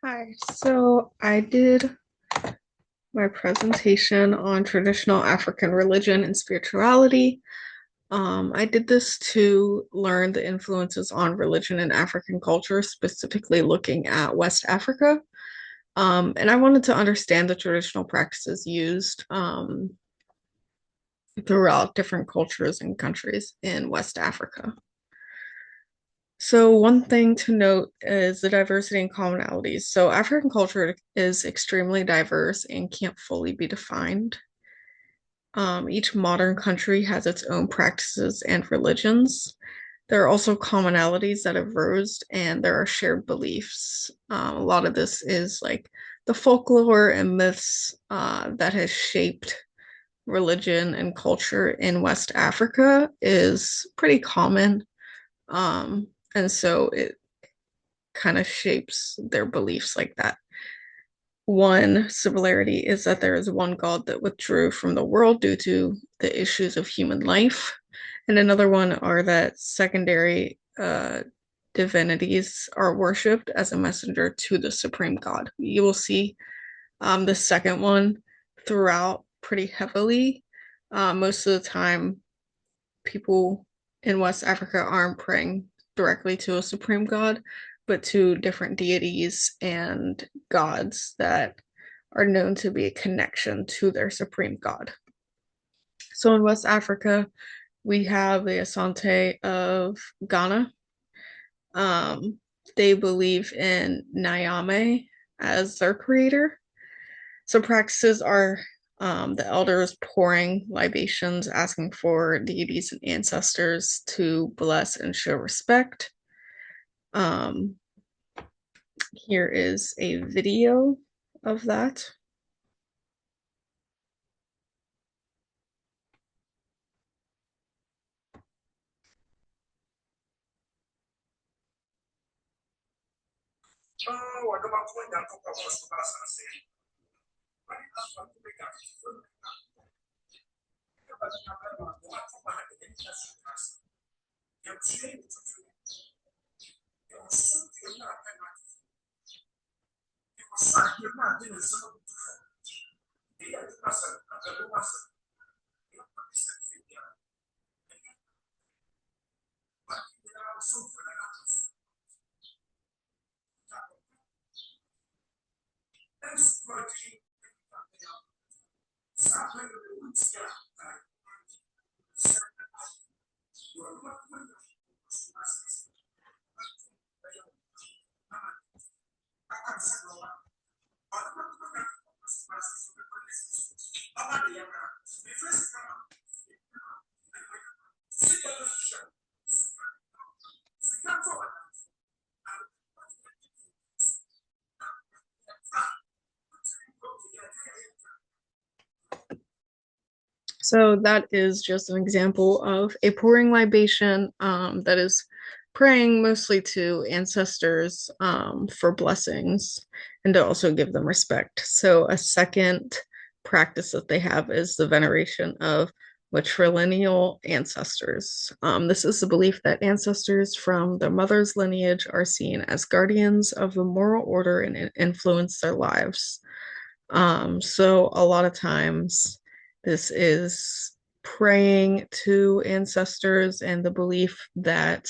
Hi, so I did my presentation on traditional African religion and spirituality. I did this to learn the influences on religion and African culture, specifically looking at West Africa. And I wanted to understand the traditional practices used throughout different cultures and countries in West Africa. So, one thing to note is the diversity and commonalities. So, African culture is extremely diverse and can't fully be defined. Each modern country has its own practices and religions. There are also commonalities that have arose, and there are shared beliefs. A lot of this is like the folklore and myths that has shaped religion and culture in West Africa is pretty common. And so it kind of shapes their beliefs like that. One similarity is that there is one God that withdrew from the world due to the issues of human life. And another one are that secondary divinities are worshipped as a messenger to the supreme God. You will see the second one throughout pretty heavily. Most of the time, people in West Africa aren't praying directly to a supreme God, but to different deities and gods that are known to be a connection to their supreme God. So in West Africa, we have the Asante of Ghana. Um, they believe in Nyame as their creator. So practices are the elders pouring libations, asking for deities and ancestors to bless and show respect. Um, Here is a video of that. So that is just an example of a pouring libation that is praying mostly to ancestors for blessings and to also give them respect. So a second practice that they have is the veneration of matrilineal ancestors. This is the belief that ancestors from the mother's lineage are seen as guardians of the moral order and influence their lives. So a lot of times this is praying to ancestors and the belief that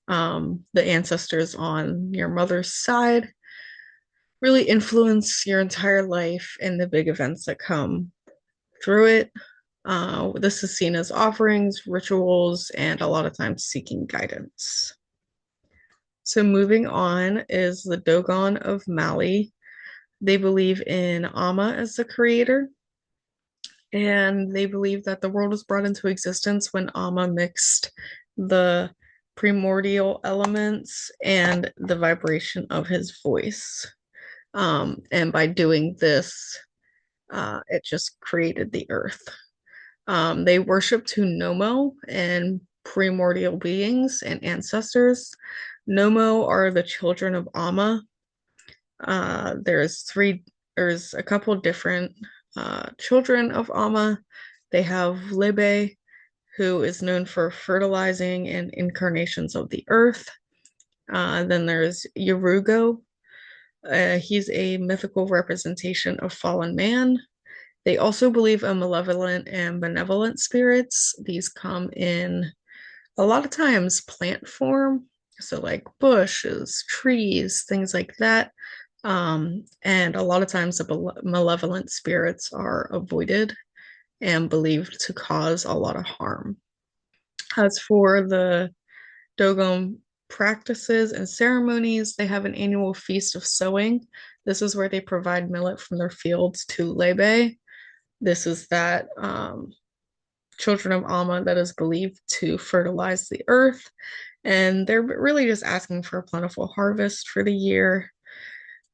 the ancestors on your mother's side really influence your entire life and the big events that come through it. This is seen as offerings, rituals, and a lot of times seeking guidance. So moving on is the Dogon of Mali. They believe in Amma as the creator, and they believe that the world was brought into existence when Amma mixed the primordial elements and the vibration of his voice. And by doing this, it just created the earth. They worship to Nomo and primordial beings and ancestors. Nomo are the children of Amma. There's a couple different children of Amma. They have Libe, who is known for fertilizing and incarnations of the earth. Then there's Yarugo, He's a mythical representation of fallen man. They also believe in malevolent and benevolent spirits. These come in a lot of times plant form, so like bushes, trees, things like that. And a lot of times the malevolent spirits are avoided and believed to cause a lot of harm. As for the Dogon practices and ceremonies, they have an annual feast of sowing. This is where they provide millet from their fields to Lebe. This is that children of Alma that is believed to fertilize the earth. And they're really just asking for a plentiful harvest for the year.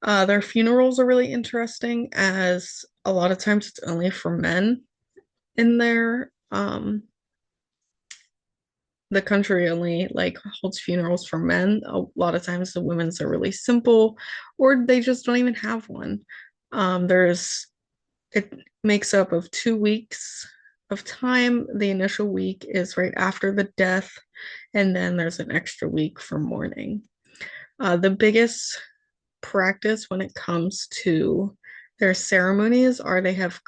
Their funerals are really interesting, as a lot of times it's only for men in there. The country only like holds funerals for men. A lot of times the women's are really simple, or they just don't even have one. There's it makes up of 2 weeks of time. The initial week is right after the death, and then there's an extra week for mourning. The biggest practice when it comes to their ceremonies are they have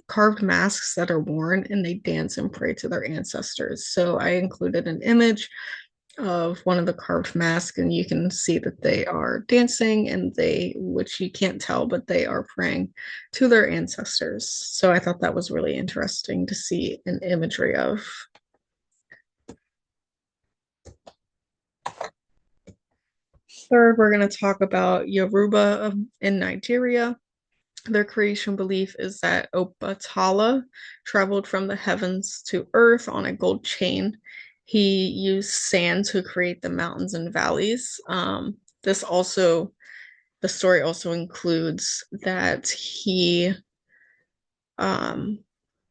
carved masks that are worn and they dance and pray to their ancestors. So I included an image of one of the carved masks, and you can see that they are dancing and they, which you can't tell, but they are praying to their ancestors. So I thought that was really interesting to see an imagery of. Third, we're going to talk about Yoruba in Nigeria. Their creation belief is that Obatala traveled from the heavens to earth on a gold chain. He used sand to create the mountains and valleys. This also, the story also includes that he um,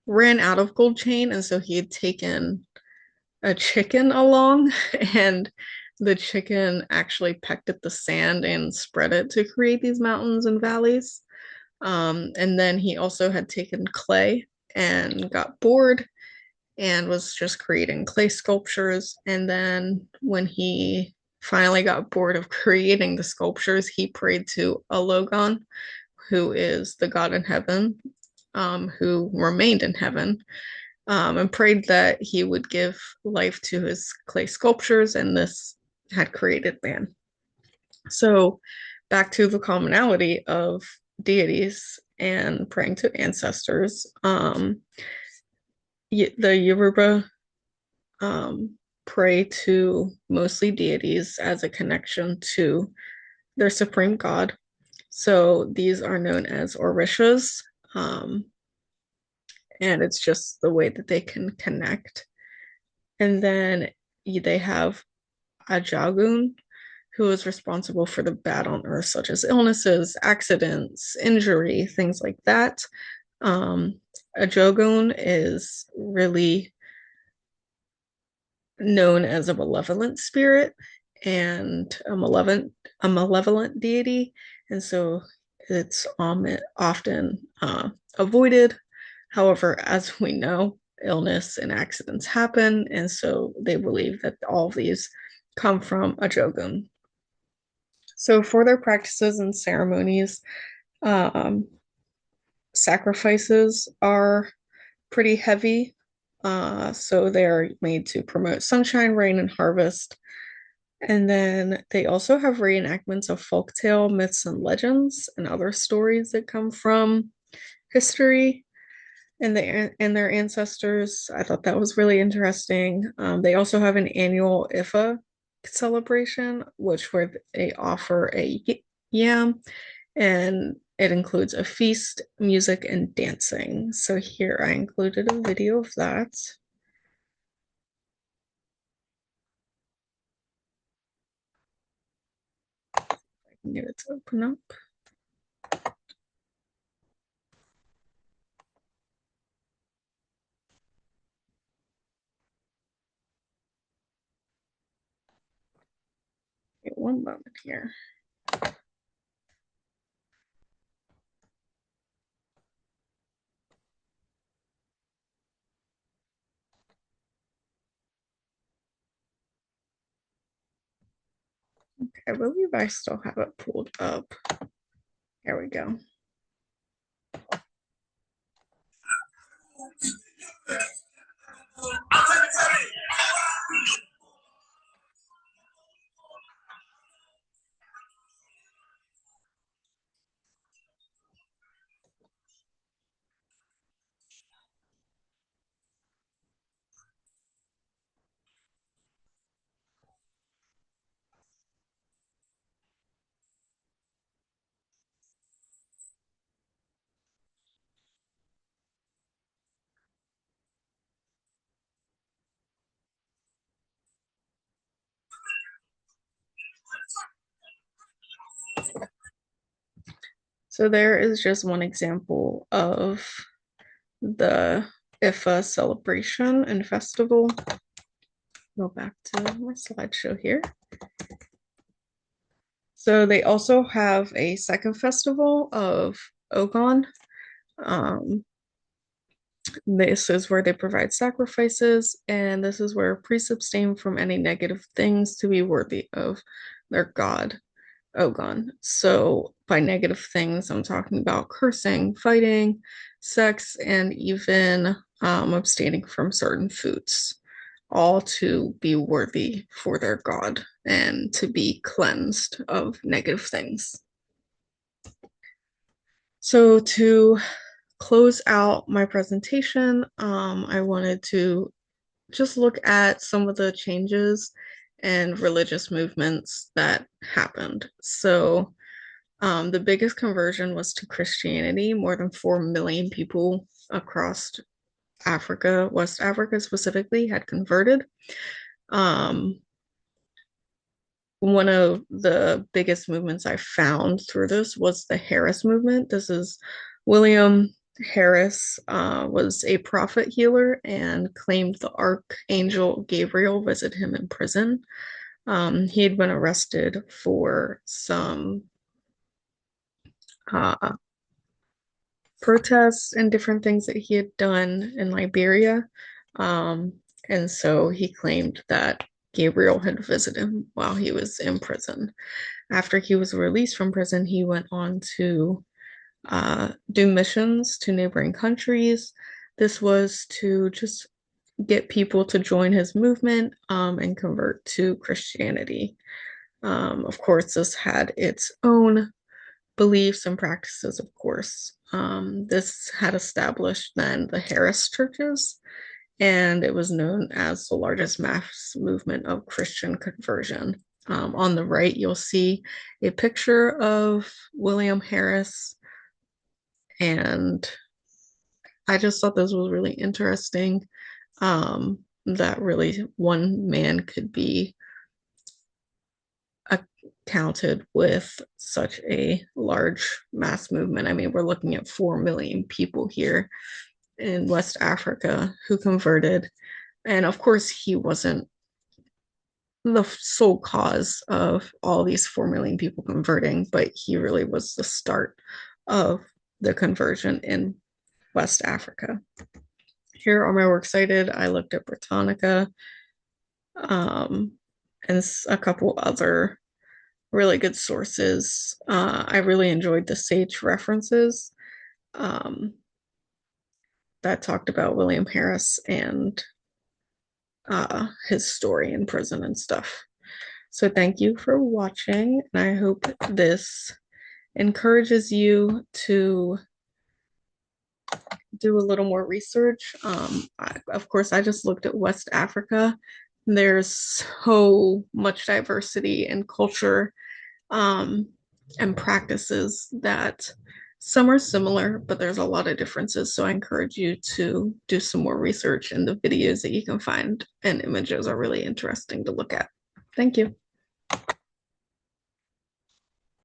ran out of gold chain, and so he had taken a chicken along, and the chicken actually pecked at the sand and spread it to create these mountains and valleys. And then he also had taken clay and got bored and was just creating clay sculptures. And then when he finally got bored of creating the sculptures, he prayed to Ologon, who is the god in heaven, who remained in heaven, and prayed that he would give life to his clay sculptures, and this had created man. So, back to the commonality of deities and praying to ancestors. The Yoruba um, pray to mostly deities as a connection to their supreme god. So these are known as orishas, um, and it's just the way that they can connect. And then they have Ajagun, who is responsible for the bad on earth, such as illnesses, accidents, injury, things like that. Um, Ajogun is really known as a malevolent spirit and a malevolent deity, and so it's often avoided. However, as we know, illness and accidents happen, and so they believe that all of these come from Ajogun. So for their practices and ceremonies, um, sacrifices are pretty heavy. So they're made to promote sunshine, rain, and harvest. And then they also have reenactments of folktale myths and legends and other stories that come from history and their ancestors. I thought that was really interesting. They also have an annual Ifa celebration, which where they offer a yam, and it includes a feast, music, and dancing. So here I included a video of that. I can get it to open up. Wait one moment here. I believe I still have it pulled up. Here we go. So there is just one example of the Ifa celebration and festival. Go back to my slideshow here. So they also have a second festival of Ogon. Um, this is where they provide sacrifices, and this is where priests abstain from any negative things to be worthy of their god, Ogon. So by negative things, I'm talking about cursing, fighting, sex, and even abstaining from certain foods, all to be worthy for their god and to be cleansed of negative things. So to close out my presentation, I wanted to just look at some of the changes and religious movements that happened. So the biggest conversion was to Christianity. More than 4 million people across Africa, West Africa specifically, had converted. Um, one of the biggest movements I found through this was the Harris movement. This is William Harris, was a prophet healer and claimed the archangel Gabriel visited him in prison. He had been arrested for some uh, protests and different things that he had done in Liberia. Um, and so he claimed that Gabriel had visited him while he was in prison. After he was released from prison, he went on to do missions to neighboring countries. This was to just get people to join his movement and convert to Christianity. Of course, this had its own beliefs and practices, of course. This had established then the Harris churches, and it was known as the largest mass movement of Christian conversion. On the right, you'll see a picture of William Harris, and I just thought this was really interesting, that really one man could be accounted with such a large mass movement. I mean, we're looking at 4 million people here in West Africa who converted. And of course, he wasn't the sole cause of all these 4 million people converting, but he really was the start of the conversion in West Africa. Here are my works cited. I looked at Britannica, um, and a couple other really good sources. I really enjoyed the Sage references um, that talked about William Harris and his story in prison and stuff. So thank you for watching, and I hope this encourages you to do a little more research. Of course, I just looked at West Africa. There's so much diversity in culture um, and practices that some are similar, but there's a lot of differences. So I encourage you to do some more research, and the videos that you can find and images are really interesting to look at. Thank you.